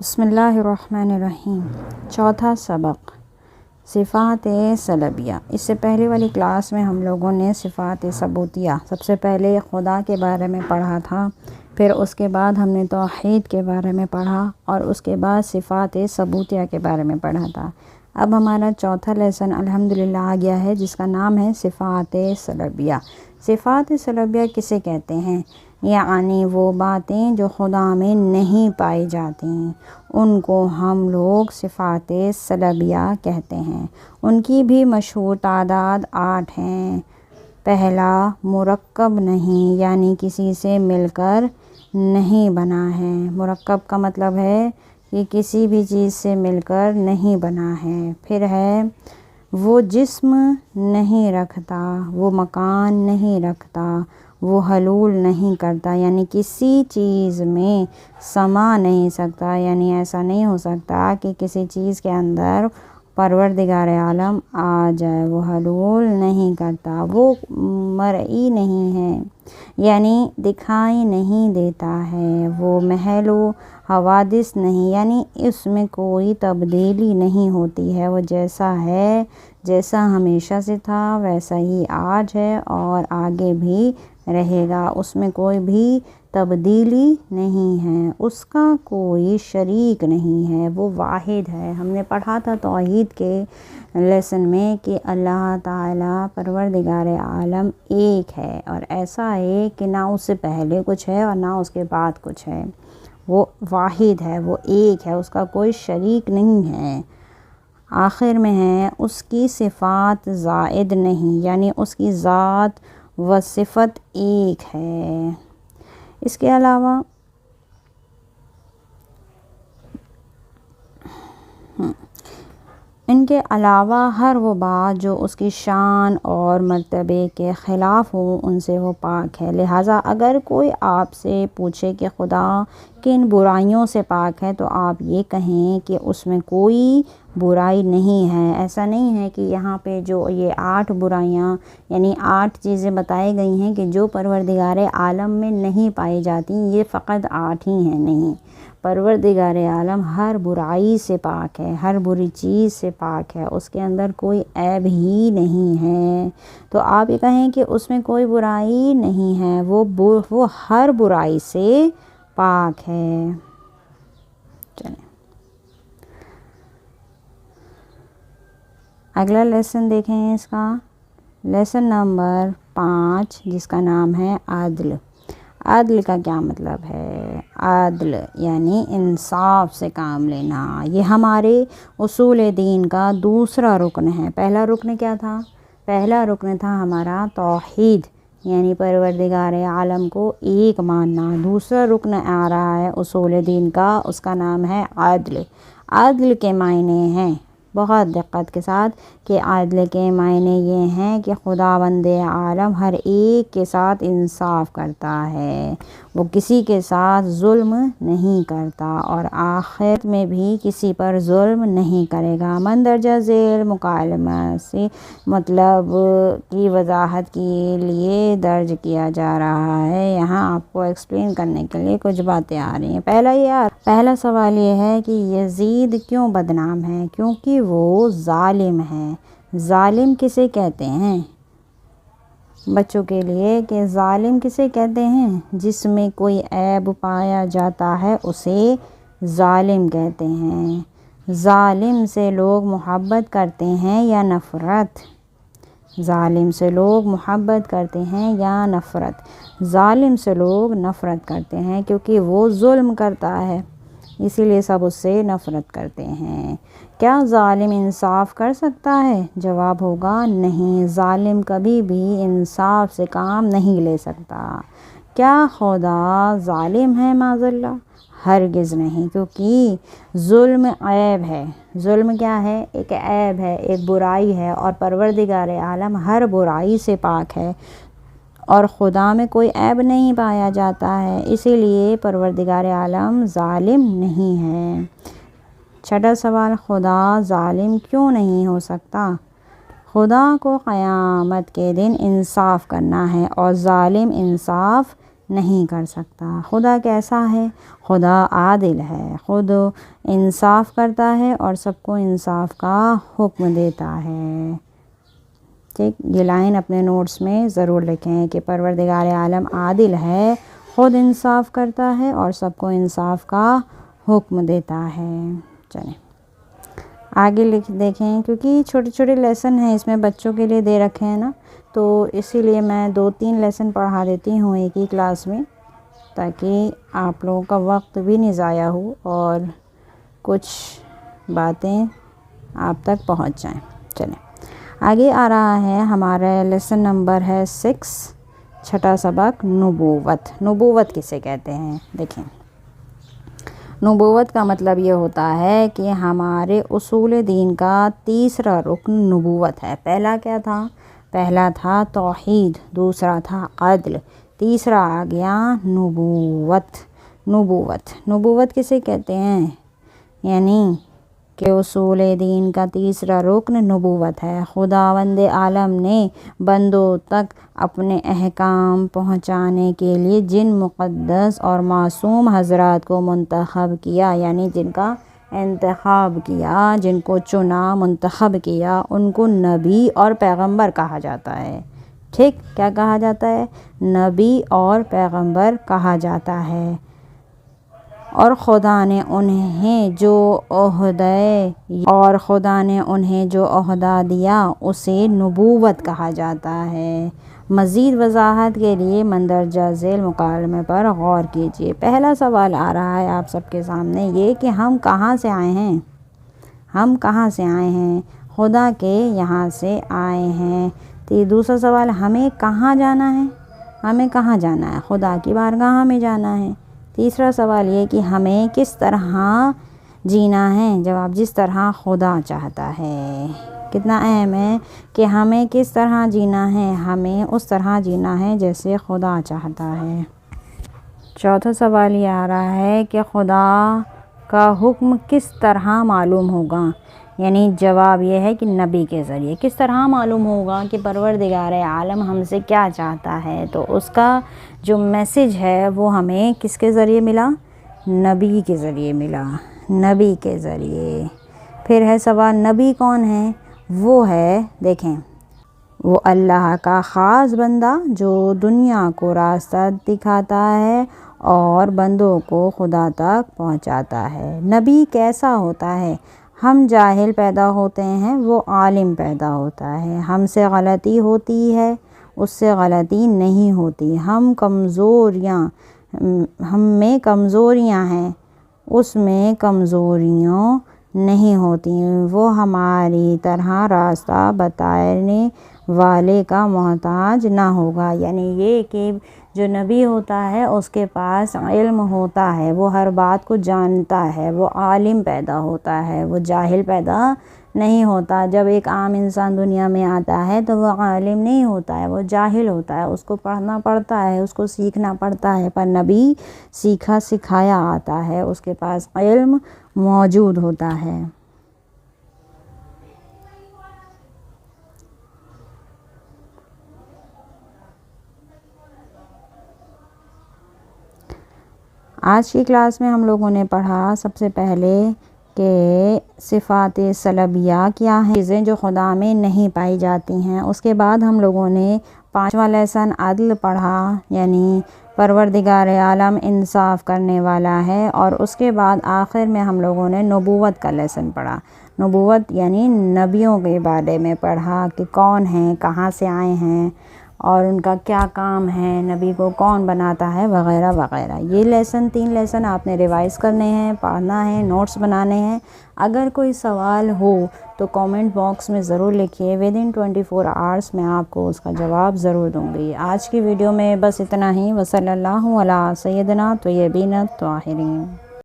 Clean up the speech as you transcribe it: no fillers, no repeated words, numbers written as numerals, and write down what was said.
بسم اللہ الرحمن الرحیم۔ چوتھا سبق صفات سلبیہ۔ اس سے پہلے والی کلاس میں ہم لوگوں نے صفات ثبوتیہ سب سے پہلے خدا کے بارے میں پڑھا تھا، پھر اس کے بعد ہم نے توحید کے بارے میں پڑھا اور اس کے بعد صفات ثبوتیہ کے بارے میں پڑھا تھا۔ اب ہمارا چوتھا لیسن الحمدللہ آ گیا ہے، جس کا نام ہے صفات سلبیہ۔ صفات سلبیہ کسے کہتے ہیں؟ یعنی وہ باتیں جو خدا میں نہیں پائی جاتی ان کو ہم لوگ صفات سلبیہ کہتے ہیں۔ ان کی بھی مشہور تعداد 8 ہیں۔ پہلا، مرکب نہیں، یعنی کسی سے مل کر نہیں بنا ہے۔ مرکب کا مطلب ہے کہ کسی بھی چیز سے مل کر نہیں بنا ہے۔ پھر ہے وہ جسم نہیں رکھتا، وہ مکان نہیں رکھتا، وہ حلول نہیں کرتا، یعنی کسی چیز میں سما نہیں سکتا، یعنی ایسا نہیں ہو سکتا کہ کسی چیز کے اندر پروردگار عالم آ جائے۔ وہ حلول نہیں کرتا، وہ مرئی نہیں ہے، یعنی دکھائی نہیں دیتا ہے۔ وہ محل و حوادث نہیں، یعنی اس میں کوئی تبدیلی نہیں ہوتی ہے۔ وہ جیسا ہے، جیسا ہمیشہ سے تھا ویسا ہی آج ہے اور آگے بھی رہے گا، اس میں کوئی بھی تبدیلی نہیں ہے۔ اس کا کوئی شریک نہیں ہے، وہ واحد ہے۔ ہم نے پڑھا تھا توحید کے لیسن میں کہ اللہ تعالیٰ پروردگار عالم ایک ہے، اور ایسا ہے کہ نہ اس سے پہلے کچھ ہے اور نہ اس کے بعد کچھ ہے۔ وہ واحد ہے، وہ ایک ہے، اس کا کوئی شریک نہیں ہے۔ آخر میں ہے اس کی صفات زائد نہیں، یعنی اس کی ذات و صفت ایک ہے۔ اس کے علاوہ ان کے علاوہ ہر وہ بات جو اس کی شان اور مرتبے کے خلاف ہو ان سے وہ پاک ہے۔ لہٰذا اگر کوئی آپ سے پوچھے کہ خدا کن برائیوں سے پاک ہے تو آپ یہ کہیں کہ اس میں کوئی برائی نہیں ہے۔ ایسا نہیں ہے کہ یہاں پہ جو یہ 8 برائیاں یعنی 8 چیزیں بتائی گئی ہیں کہ جو پروردگار عالم میں نہیں پائی جاتی، یہ فقط 8 ہی ہیں، نہیں۔ پروردگار عالم ہر برائی سے پاک ہے، ہر بری چیز سے پاک ہے، اس کے اندر کوئی عیب ہی نہیں ہے۔ تو آپ یہ کہیں کہ اس میں کوئی برائی نہیں ہے، وہ ہر برائی سے پاک ہے۔ چلیں اگلا لیسن دیکھیں، اس کا لیسن نمبر 5، جس کا نام ہے عدل۔ عدل کا کیا مطلب ہے؟ عدل یعنی انصاف سے کام لینا۔ یہ ہمارے اصول دین کا دوسرا رکن ہے۔ پہلا رکن کیا تھا؟ پہلا رکن تھا ہمارا توحید، یعنی پروردگار عالم کو ایک ماننا۔ دوسرا رکن آ رہا ہے اصول دین کا، اس کا نام ہے عدل۔ عدل کے معنی ہیں، بہت دقت کے ساتھ، کہ عدل کے معنی یہ ہیں کہ خداوند عالم ہر ایک کے ساتھ انصاف کرتا ہے، وہ کسی کے ساتھ ظلم نہیں کرتا اور آخرت میں بھی کسی پر ظلم نہیں کرے گا۔ مندرجہ ذیل مکالمہ سے مطلب کی وضاحت کے لیے درج کیا جا رہا ہے۔ یہاں آپ کو ایکسپلین کرنے کے لیے کچھ باتیں آ رہی ہیں۔ پہلا سوال یہ ہے کہ یزید کیوں بدنام ہے؟ کیونکہ وہ ظالم ہے۔ ظالم کسے کہتے ہیں؟ بچوں کے لیے کہ ظالم کسے کہتے ہیں؟ جس میں کوئی عیب پایا جاتا ہے اسے ظالم کہتے ہیں۔ ظالم سے لوگ محبت کرتے ہیں یا نفرت؟ ظالم سے لوگ محبت کرتے ہیں یا نفرت؟ ظالم سے لوگ نفرت کرتے ہیں، کیونکہ وہ ظلم کرتا ہے، اسی لیے سب اس سے نفرت کرتے ہیں۔ کیا ظالم انصاف کر سکتا ہے؟ جواب ہوگا نہیں، ظالم کبھی بھی انصاف سے کام نہیں لے سکتا۔ کیا خدا ظالم ہے؟ معاذ اللہ، ہرگز نہیں، کیونکہ ظلم عیب ہے۔ ظلم کیا ہے؟ ایک عیب ہے، ایک برائی ہے، اور پروردگار عالم ہر برائی سے پاک ہے اور خدا میں کوئی عیب نہیں پایا جاتا ہے، اسی لیے پروردگار عالم ظالم نہیں ہے۔ چھٹا سوال، خدا ظالم کیوں نہیں ہو سکتا؟ خدا کو قیامت کے دن انصاف کرنا ہے اور ظالم انصاف نہیں کر سکتا۔ خدا کیسا ہے؟ خدا عادل ہے، خود انصاف کرتا ہے اور سب کو انصاف کا حکم دیتا ہے۔ ٹھیک، یہ لائن اپنے نوٹس میں ضرور لکھیں کہ پروردگار عالم عادل ہے، خود انصاف کرتا ہے اور سب کو انصاف کا حکم دیتا ہے۔ چلیں آگے دیکھیں، کیونکہ چھوٹے چھوٹے لیسن ہیں اس میں بچوں کے لیے دے رکھے ہیں نا، تو اسی لیے میں 2-3 لیسن پڑھا دیتی ہوں ایک ہی کلاس میں، تاکہ آپ لوگوں کا وقت بھی نہیں ضائع ہو اور کچھ باتیں آپ تک پہنچ جائیں۔ چلیں آگے آ رہا ہے ہمارا لیسن نمبر ہے 6، چھٹا سبق، نبوت۔ نبوت کسے کہتے ہیں؟ دیکھیں، نبوت کا مطلب یہ ہوتا ہے کہ ہمارے اصول دین کا تیسرا رکن نبوت ہے۔ پہلا کیا تھا؟ پہلا تھا توحید، دوسرا تھا عدل، تیسرا آ گیا نبوت۔ نبوت کسے کہتے ہیں؟ یعنی کہ اصول دین کا تیسرا رکن نبوت ہے۔ خداوند عالم نے بندوں تک اپنے احکام پہنچانے کے لیے جن مقدس اور معصوم حضرات کو منتخب کیا، یعنی جن کا انتخاب کیا، جن کو چنا، منتخب کیا، ان کو نبی اور پیغمبر کہا جاتا ہے۔ ٹھیک، کیا کہا جاتا ہے؟ نبی اور پیغمبر کہا جاتا ہے۔ اور خدا نے انہیں جو عہدہ دیا اسے نبوت کہا جاتا ہے۔ مزید وضاحت کے لیے مندرجہ ذیل مکالمے پر غور کیجیے۔ پہلا سوال آ رہا ہے آپ سب کے سامنے، یہ کہ ہم کہاں سے آئے ہیں؟ ہم کہاں سے آئے ہیں؟ خدا کے یہاں سے آئے ہیں۔ دوسرا سوال، ہمیں کہاں جانا ہے؟ ہمیں کہاں جانا ہے؟ خدا کی بارگاہ میں جانا ہے۔ تیسرا سوال یہ کہ ہمیں کس طرح جینا ہے؟ جواب، جس طرح خدا چاہتا ہے۔ کتنا اہم ہے کہ ہمیں کس طرح جینا ہے؟ ہمیں اس طرح جینا ہے جیسے خدا چاہتا ہے۔ چوتھا سوال یہ آ رہا ہے کہ خدا کا حکم کس طرح معلوم ہوگا؟ یعنی جواب یہ ہے کہ نبی کے ذریعے۔ کس طرح معلوم ہوگا کہ پروردگار عالم ہم سے کیا چاہتا ہے؟ تو اس کا جو میسج ہے وہ ہمیں کس کے ذریعے ملا؟ نبی کے ذریعے ملا، نبی کے ذریعے۔ پھر ہے سوال، نبی کون ہے؟ وہ ہے، دیکھیں، وہ اللہ کا خاص بندہ جو دنیا کو راستہ دکھاتا ہے اور بندوں کو خدا تک پہنچاتا ہے۔ نبی کیسا ہوتا ہے؟ ہم جاہل پیدا ہوتے ہیں، وہ عالم پیدا ہوتا ہے۔ ہم سے غلطی ہوتی ہے، اس سے غلطی نہیں ہوتی۔ ہم میں کمزوریاں ہیں، اس میں کمزوریاں نہیں ہوتی۔ وہ ہماری طرح راستہ بتانے والے کا محتاج نہ ہوگا۔ یعنی یہ کہ جو نبی ہوتا ہے اس کے پاس علم ہوتا ہے، وہ ہر بات کو جانتا ہے، وہ عالم پیدا ہوتا ہے، وہ جاہل پیدا نہیں ہوتا۔ جب ایک عام انسان دنیا میں آتا ہے تو وہ عالم نہیں ہوتا ہے، وہ جاہل ہوتا ہے، اس کو پڑھنا پڑتا ہے، اس کو سیکھنا پڑتا ہے۔ پر نبی سیکھا سکھایا آتا ہے، اس کے پاس علم موجود ہوتا ہے۔ آج کی کلاس میں ہم لوگوں نے پڑھا سب سے پہلے کہ صفات سلبیہ کیا ہیں، چیزیں جو خدا میں نہیں پائی جاتی ہیں۔ اس کے بعد ہم لوگوں نے 5واں لیسن عدل پڑھا، یعنی پروردگار عالم انصاف کرنے والا ہے۔ اور اس کے بعد آخر میں ہم لوگوں نے نبوت کا لیسن پڑھا۔ نبوت یعنی نبیوں کے بارے میں پڑھا کہ کون ہیں، کہاں سے آئے ہیں اور ان کا کیا کام ہے، نبی کو کون بناتا ہے، وغیرہ وغیرہ۔ یہ 3 لیسن آپ نے ریوائز کرنے ہیں، پڑھنا ہے، نوٹس بنانے ہیں۔ اگر کوئی سوال ہو تو کامنٹ باکس میں ضرور لکھیے، ودن 24 آورس میں آپ کو اس کا جواب ضرور دوں گی۔ آج کی ویڈیو میں بس اتنا ہی۔ وصلی اللہ علی سیدنا طیبین الطاہرین۔